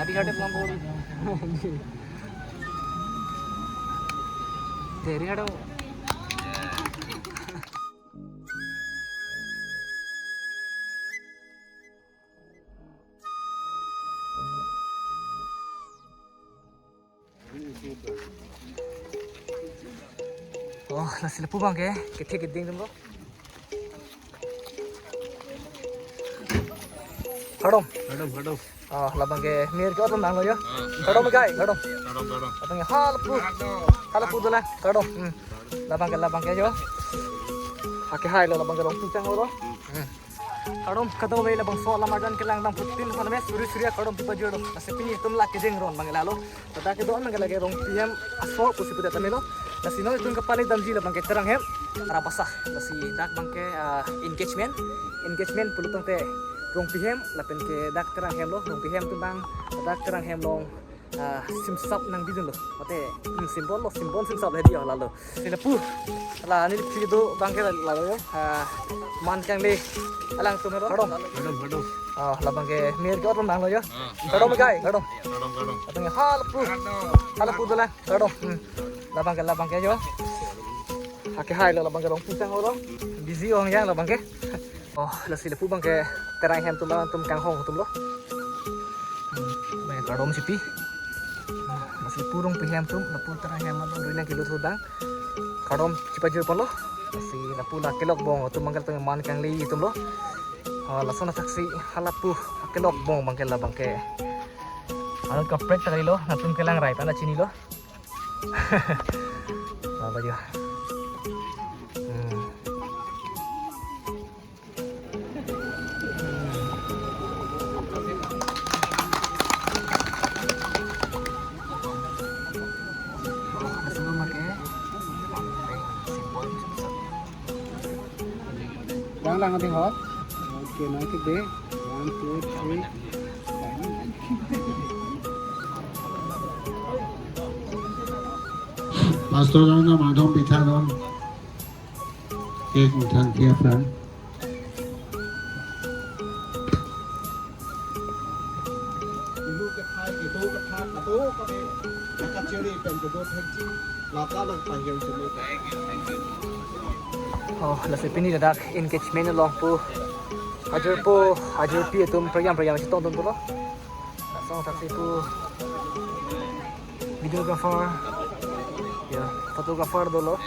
Adi hati pulang bodi. Teri ada. Oh, nasi lepu bang ke? Kecil gedeng tu bro. Kadom. Ah, labang ke mir ke orang bang lo yo. Kadom kai, kadom. Labang ke hal pu dulu lah. Kadom. Labang ke jo. Pakai hai lo labang ke rongpi cang lo. Kadom kadom wei labang so lama dan kelang dang putin sana mes suri kadom pipa jodo. Nasi pini tum lah ke jeng ron bang lalu. Tata ke doan bang lagi rongpi hem asal pusi putet tamilo. Nasi no itu kepala damji labang ke terang hem. Arabasah. Nasi dak bang ke engagement pulutong te. Rongpi hem lapen ke dak terang hem lo rongpi hem tu bang dak terang hem long simsap nang bidun lo mate simbol simsap le dia lalu silepu la ni pido bang ke lalu man kang le alang tu mero kadom la bang ke mir ke orang bang lo yo kadom atang hal pu dula kadom la bang ke jo hake hai lo la bang ke rongpi sang lo busy ong yang la bang ke oh, la silepu bang ke terang hem tum kang hong tum lo. Bang kadom sipi. Masih purung pihem tum lapu terang hem lo rina kilo thudang. Kadom cipajur pon lo. Masih lapu la kelok bong tum mangkel tung man kang li tum lo. La sona saksi halapu kelok bong bang ke la bang ke. Alot ka prek tali lo natum kelang rai tanda chini lo. Apa jo. Lang natin hot. Okay, natin be. 1, 2, 3. Pastor lang na madong bitanon. Kek mutan tiap lang. Ilu ke thai ke do ke thak ke do ke be. Nakat ceri pen ke do thekji. Lata lang panggil cumi. Oh, nasi pini dak engagement lo pu hajar pi tum program macam tonton tu lo. Langsung saksi tu videographer ya fotografer dulu